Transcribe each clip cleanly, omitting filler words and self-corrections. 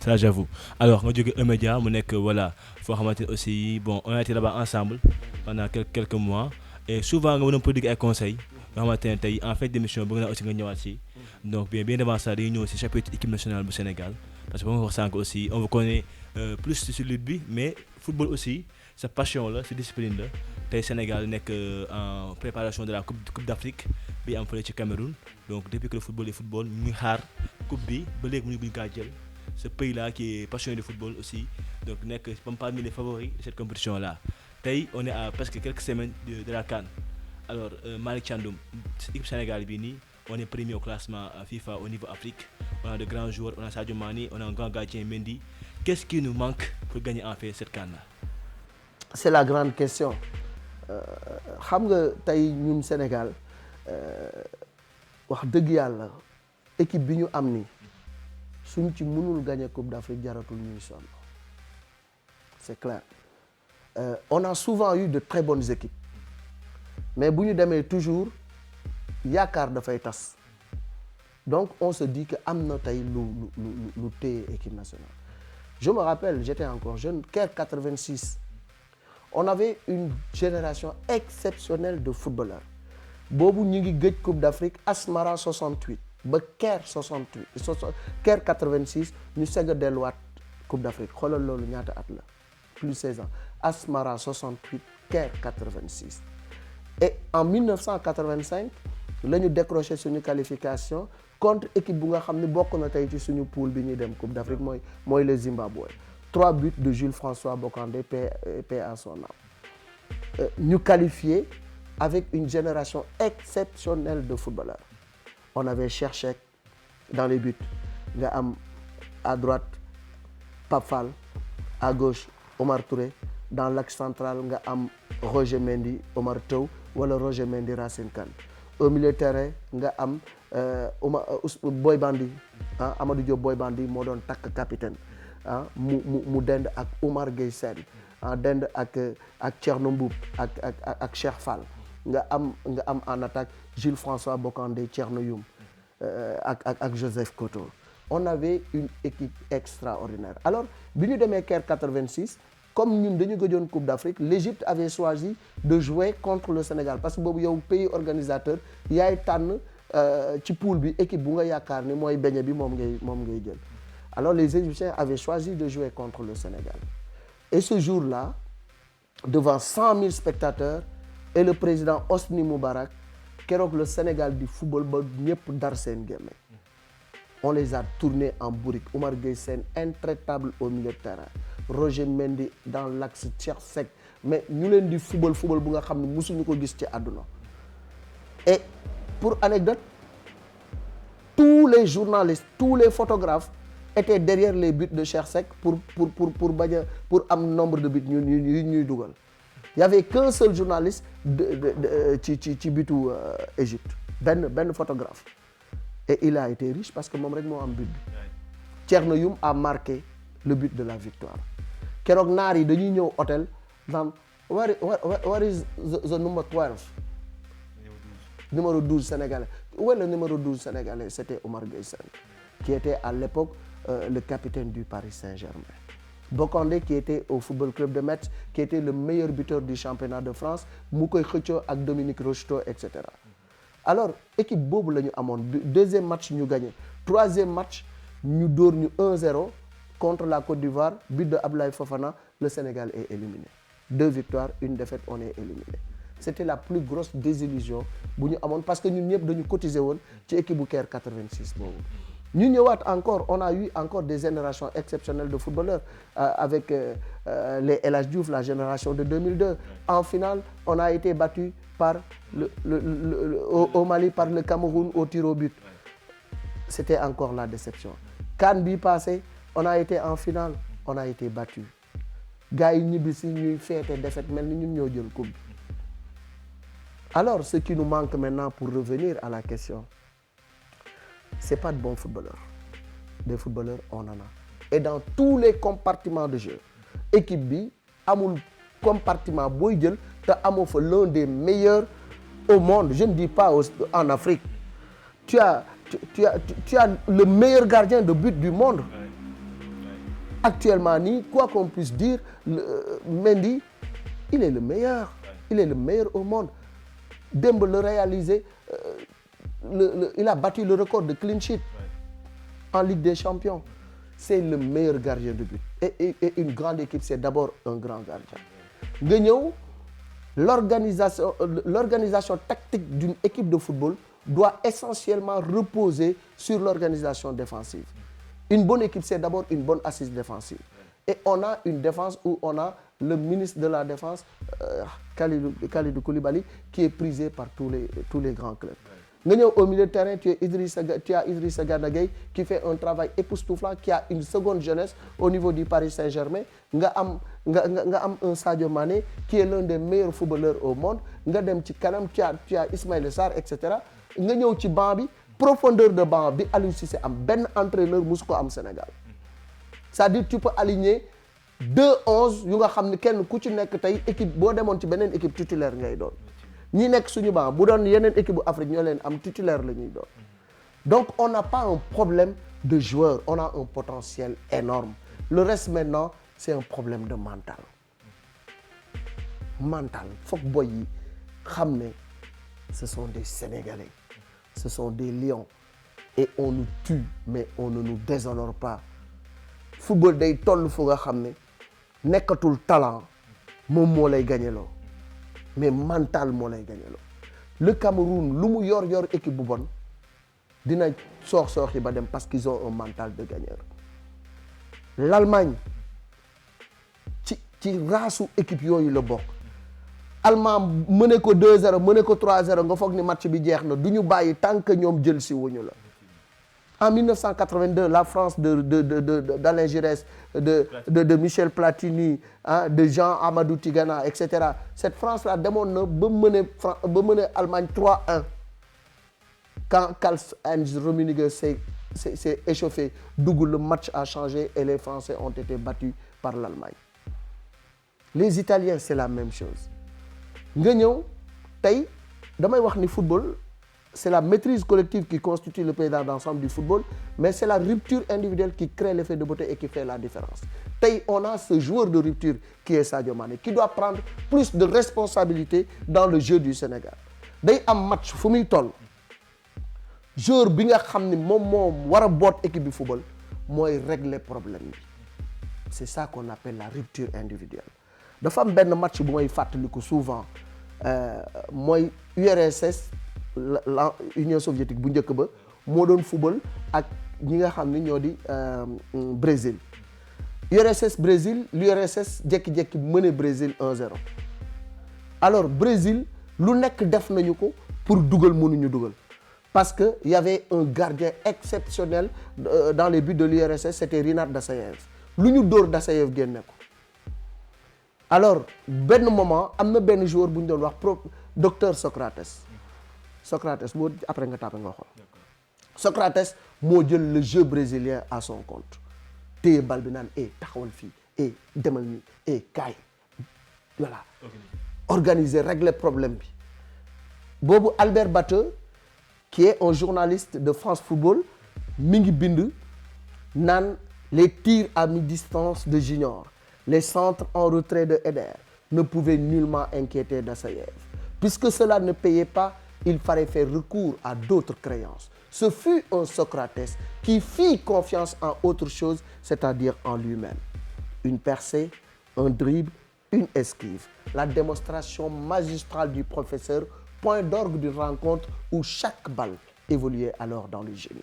ça j'avoue. Alors nga jóge E-Media mu nekk voilà foo xamante ne aussi bon on a été là-bas ensemble pendant quelques mois et souvent nga mën a produire ay conseils yoo xamante ne tey en fin d'émission bëgg naa aussi nga ñëwaat si donc bien avant ça dañuy ñëw si chapitre équipe nationale bu Sénégal parce que ba nga wax sànq aussi on vous connaît plus sur lutte bi mais football aussi sa passion la sa discipline la tey Sénégal nekk en préparation de la coupe d'Afrique bi am fële ci Cameroun donc depuis que le football est football ñu ngi xaar coupe bi ba léegi mënuñu kaa jël ce pays là qui est passionné de football aussi donc nekk parmi les favoris de cette compétition là tey on est à presque quelques semaines de la CAN alors Malick Thiandoum équipe Sénégal bii nii on est premier au classement FIFA au niveau Afrique on a de grands joueurs on a Sadio Mané on a un grand gardien Mendy qu'est-ce qui nous manque pour gagner en fait cette CAN là. C'est la grande question xam nga tey ñun Sénégal wax dëgg yàlla équipe bi ñu am ni suñ ci mënul gagner Coupe d'Afrique jaratul ñuy sonn c'est clair on a souvent eu de très bonnes équipes mais bu ñu demee toujours yaakaar dafay tas donc on se dit que am na tey lu téye équipe nationale. Je me rappelle j'étais encore jeune Caire 86 on avait une génération exceptionnelle de footballeurs boobu ñu ngi gëj Coupe d'Afrique Asmara 68 ba Caire 86 ñu seg a delluwaat Coupe d'Afrique xoolal loolu ñaata at la plus 16 ans Asmara 68 Caire 86 et en 1985 la ñu décroché suñu qualification contre équipe bu nga xam ne bokk na tey ci suñu poule bi ñuy dem Coupe d'Afrique mooy le Zimbabwe 3 buts de Jules François Bocandé paix à son âme ñu qualifié avec une génération exceptionnelle de footballeurs on avait Cheikh Cheikh dans les buts nga am à droite Pape Fall à gauche Omar Touré dans l'axe central nga am Roger Mendy Omar Tow wala Roger Mendy Racine Kane au milieu de terrain nga am Boy Bandi Amadou Diop Boy Bandi moo doon takk capitaine mu dend ak Oumar Gueye Sène dend ak Thierno Mboup ak Cheikh Fall nga am en attaque Jules François Bocandé Thierno Youm ak Joseph Koto on avait une équipe extraordinaire alors bi ñu demee Caire 86 comme ñun dañu gëjoon Coupe d'Afrique l'Égypte avait choisi de jouer contre le Sénégal parce que boobu yow pays organisateur yaay tànn ci poule bi équipe bu nga yaakaar ni mooy beñe bi moom ngay jël alors les Égyptiens avaient choisi de jouer contre le Sénégal et ce jour-là devant 100 000 spectateurs et le président Hosni Moubarak keroog le Sénégal du football ba ñëpp dar seen gémme on les a tournés en bourrique Oumar Gueye Sène intraitable au milieu de terrain Roger Mendy dans l'axe Cheikh Seck mais ñu leen di football bu nga xam ne mosuñu ko gis ci àdduna et pour anecdote tous les journalistes tous les photographes étaient derrière les buts de Cheikh Seck pour am nombre de buts ñuy dugal il y avait qu'un seul journaliste ci butu Égypte benn photographe et il a été riche parce que moom rek moo am but bi Thierno Youm a marqué le but de la victoire keroog naar yi dañuy ñëw hôtel dans where is the number 12 numéro 12 sénégalais où est le numéro 12 sénégalais c'était Oumar Gueye Sène qui était à l'époque le capitaine du Paris Saint-Germain Bocandé qui était au football club de Metz qui était le meilleur buteur du championnat de France mu koy xëccoo ak Dominique Rocheteau etc. Alors équipe boobu la ñu amoon deuxième match ñu gagné troisième match ñu dóor ñu 1-0 contre la Côte d'Ivoire but de Abdoulaye Fofana le Sénégal est éliminé 2 victoires 1 défaite on est éliminé c'était la plus grosse désillusion bu ñu amoon parce que ñun ñëpp dañu cotiser woon ci équipe bu Caire 86 boobu ñu ñëwaat encore on a eu encore des générations exceptionnelles de footballeurs avec les El Hadj Diouf la génération de 2002 en finale on a été battu par au Mali par le Cameroun au tir au but c'était encore la déception CAN bi passé on a été en finale on a été battu gars yi ñibbi si ñuy feete défaite mel ni ñun ñoo jël coupe bi alors ce qui nous manque maintenant pour revenir à la question c'est pas de bons footballeurs des footballeurs on en a et dans tous les compartiments de jeu équipe bi amul compartiment booy jël te amoo fa l'un des meilleurs au monde je ne dis pas en Afrique tu as le meilleur gardien de but du monde actuellement nii quoi qu'on puisse dire Mendy il est le meilleur. Il est le meilleur au monde. Démb le réalisé il a battu le record de clean sheet en Ligue des Champions. C'est le meilleur gardien de but. Et une grande équipe, c'est d'abord un grand gardien. Nga ñëw l'organisation tactique d'une équipe de football doit essentiellement reposer sur l'organisation défensive. Une bonne équipe, c'est d'abord une bonne assise défensive. Et on a une défense où on a le ministre de la Défense, Kalidou Koulibaly, qui est prisé par tous les grands clubs. Au milieu de terrain, tu as Idrissa Gana Gueye qui fait un travail époustouflant, qui a une seconde jeunesse au niveau du Paris Saint-Germain. Nga am un Sadio Mané qui est l'un des meilleurs footballeurs au monde. Nga dem ci kanam, tu as Ismaïla Sarr, etc. Nga ñëw ci banc bi, profondeur de banc bi Aliou Cissé am benn entraîneur musu ko am Sénégal. C'est-à-dire tu peux aligner 2-11 yu nga xam ne kenn ku ci nekk tey équipe boo demoon ci beneen équipe titulaire ngay doon. ñi nekk suñu banc bu doon yeneen équipe bu Afrique ñoo leen am titulaire la ñuy doon. Donc on n'a pas un problème de joueurs, on a un potentiel énorme. Le reste maintenant c'est un problème de mental. Foog boy yi xam ne ce sont des Sénégalais, ce sont des lions et on nous tue mais on ne nous déshonore pas. Football day toll fu nga xam ne nekkatul talent moom moo lay gagneloo mais mental moo lay gagneloo. Le Cameroun lu mu yor équipe bu bon dina soox-sooxi ba dem parce qu'ils ont un mental de gagneur. L'Allemagne ci raasu équipe yooyu la bokk. Allemagne mëne ko 2-0 mëne ko 3-0 nga foog ni match bi jeex na du ñu bàyyi tant que ñoom jël si wuñu la. En 1982, la France d'Alain Giresse, de Michel Platini, hein, de Jean-Amadou Tigana, etc. Cette France-là demoon na ba mener Allemagne 3-1. Quand Karl-Heinz Rummenigge s'est échauffé, le match a changé et les Français ont été battus par l'Allemagne. Les Italiens, c'est la même chose. Nga ñëw tey damay wax ni football. C'est la maîtrise collective qui constitue le paysage d'ensemble du football, mais c'est la rupture individuelle qui crée l'effet de beauté et qui fait la différence. Tey, on a ce joueur de rupture qui est Sadio Mané, qui doit prendre plus de responsabilité dans le jeu du Sénégal. Day am match fu muy toll joueur bi nga xam ni moom war a boot équipe du football mooy régler problème bi. C'est ça qu'on appelle la rupture individuelle. Dafa am benn match bu may fàttaliku souvent mooy URSS. La Union soviétique bu njëkk ba moo doon football ak ñi nga xam ni ñoo di Brésil. URSS Brésil l'URSS jékki-jékki mëne Brésil 1-0. Alors Brésil lu nekk def nañu ko pour dugal mënuñu dugal parce que y avait un gardien exceptionnel dans les buts de l'URSS, c'était Rinat Dassayev. Lu ñu dóor Dassayev génne ko. Alors benn moment am na benn joueur bu ñu doon wax docteur Socrates moo après nga tàppe nga xool. Socrates moo jël le jeu brésilien à son compte téye bal bi naan taxawal fii demal nii kaay voilà organiser régler problème bi. Boobu Albert Batteux qui est un journaliste de France Football mi ngi bind naan les tirs à mi-distance de Junior, les centres en retrait de Eder ne pouvaient nullement inquiéter Dassayev. Puisque cela ne payait pas, il fallait faire recours à d'autres créances. Ce fut un Socrates qui fit confiance en autre chose, c'est-à-dire en lui-même. Une percée, un dribble, une esquive. La démonstration magistrale du professeur, point d'orgue d'une rencontre où chaque balle évoluait alors dans le génie.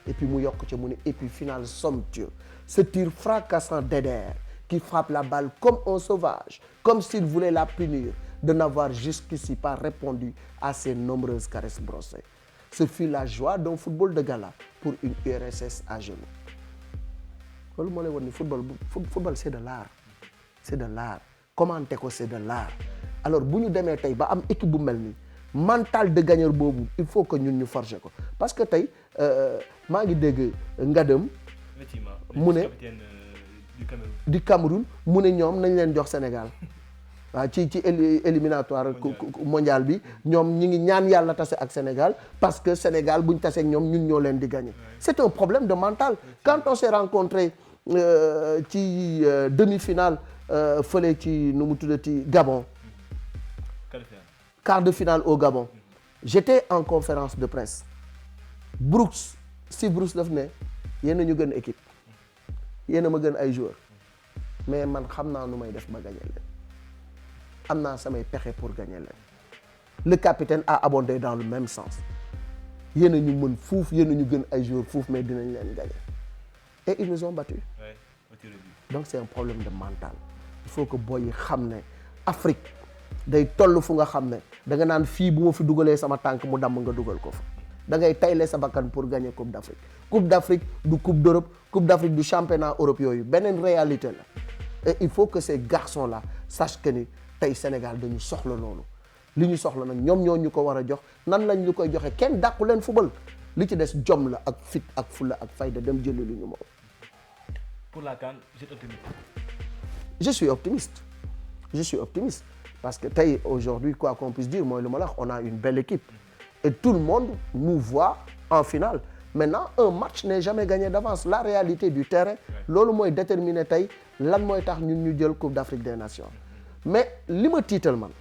Et puis mu yokk ci mu ne et puis finale somptueux. Ce tir fracassant d'Eder qui frappe la balle comme un sauvage, comme s'il voulait la punir de n'avoir jusqu'ici pas répondu à ses nombreuses caresses brossées. Ce fut la joie d'un football de gala pour une URSS à genoux. Loolu moo lay won ni football c'est de l'art. C'est de l'art. Commenter ko c'est de l'art. Alors bu ñu demee tey ba am équipe bu mel ni mental de gagneur boobu il faut que ñun ñu forger ko parce que tey maa ngi dégg Ngadem mu ne du Cameroun mu ne ñoom nañ leen jox Sénégal waaw ci éliminatoire mondial bi ñoom ñi ngi ñaan yàlla tase ak Sénégal parce que Sénégal buñ tase ak ñoom ñun ñoo leen di gagner. C'est un problème de mental. Quand on s'est rencontré ci demi-finale fële ci nu mu tuddati Gabon. quart de finale au Gabon. J'étais en conférence de presse. Steve Brooks daf ne yéen a ñu gën équipe yéen a ma gën ay joueurs mais man xam naa nu may def ba gagner leen am naa samay pexe pour gagner leen. Le capitaine a abondé dans le même sens yéen a ñu mën fuuf yéen a ñu gën ay joueurs fuuf mais dinañ leen gagner et ils nous ont battus. Donc c'est un problème de mental. Il faut que boy yi xam ne Afrique day toll fu nga xam ne da nga naan fii bu ma fi dugalee sama tànk mu damm nga dugal ko fa da ngay tayle sa bakkan pour gagner Coupe d'Afrique. Coupe d'Afrique du Coupe d'Europe Coupe d'Afrique du championnat Europe yooyu beneen réalité la et il faut que ces garçons là sachent que ni tey Sénégal dañu soxla loolu li ñu soxla nag ñoom ñoo ñu ko war a jox nan lañ ñu koy joxe kenn dàqu leen football li ci des jom la ak fit ak fulla ak fayda dem jëli lu ñu moom. Pour la CAN, vous êtes optimiste? Je suis optimiste parce que tey aujourd'hui quoi qu'on puisse dire mooy lu ma la wax on a une belle équipe et tout le monde nous voit en finale. Maintenant un match n'est jamais gagné d'avance. La réalité du terrain loolu mooy déterminer tey lan mooy tax ñun ñu jël Coupe d'Afrique des Nations mais li ma tiital man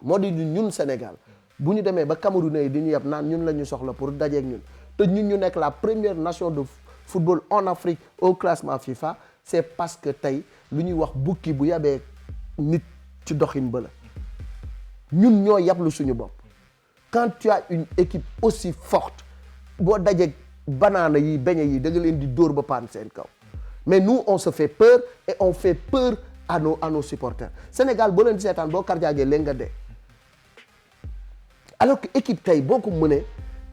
moo di ñun Sénégal bu ñu demee ba Camerounais yi di ñu yeb naan ñun la ñu soxla pour dajeeg ñun te ñun ñu nekk la première nation de football en Afrique au classement FIFA c'est parce que tey lu ñuy wax bukki bu yabee nit ci doxin ba la ñun ñoo yablu suñu bopp. Quand tu as une équipe aussi forte boo dajeeg banaana yi beñe yi da nga leen di dóor ba paan seen kaw mais nous on se fait peur et on fait peur à nos supporters. Sénégal boo leen di seetaan boo karjaagee leen nga dee alors que équipe tey boo ko mënee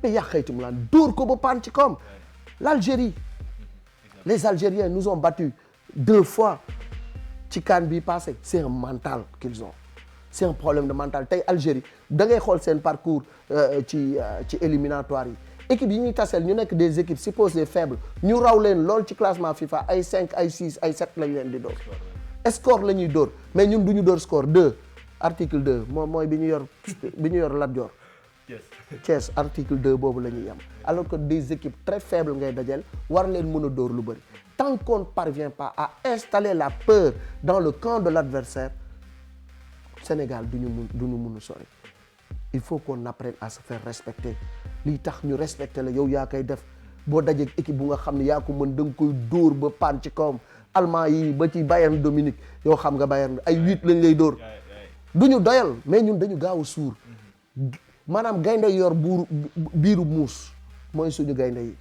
mais yaa xaytum laan dóor ko ba paan ci kawam. L'Algérie, les Algériens nous ont battus 2 fois ci CAN bi passé. C'est un mental qu'ils ont. C'est un problème de mental. Tey Algérie da ngay xool seen parcours ci éliminatoire yi équipe yi ñuy taseel ñu nekk des équipes supposées faibles ñu raw leen lool ci classement FIFA ay 5 ay 6 ay 7 lañ leen di dóor. Score la ñuy dóor mais ñun du ñu dóor score 2 article 2 moom mooy bi ñu yor Lat Dior. Thiès article 2 boobu la ñuy am alors que des équipes très faibles ngay dajeel war leen mën a dóor lu bëri tant qu'on ne parvient pas à installer la peur dans le camp de l'adversaire Sénégal du ñu mun a sori. Il faut qu'on apprenne à se faire respecter lii tax ñu respecter la yow yaa koy def boo dajeeg équipe bu nga xam ne yaa ko mën da nga koy dóor ba paan ci kawam allemand yi ba ci Bayern Dominique yow xam nga Bayern ay 8 lañ lay dóor du ñu doyal mais ñun dañu gaaw a suur maanaam gaynde yor biiru muus mooy suñu gaynde yi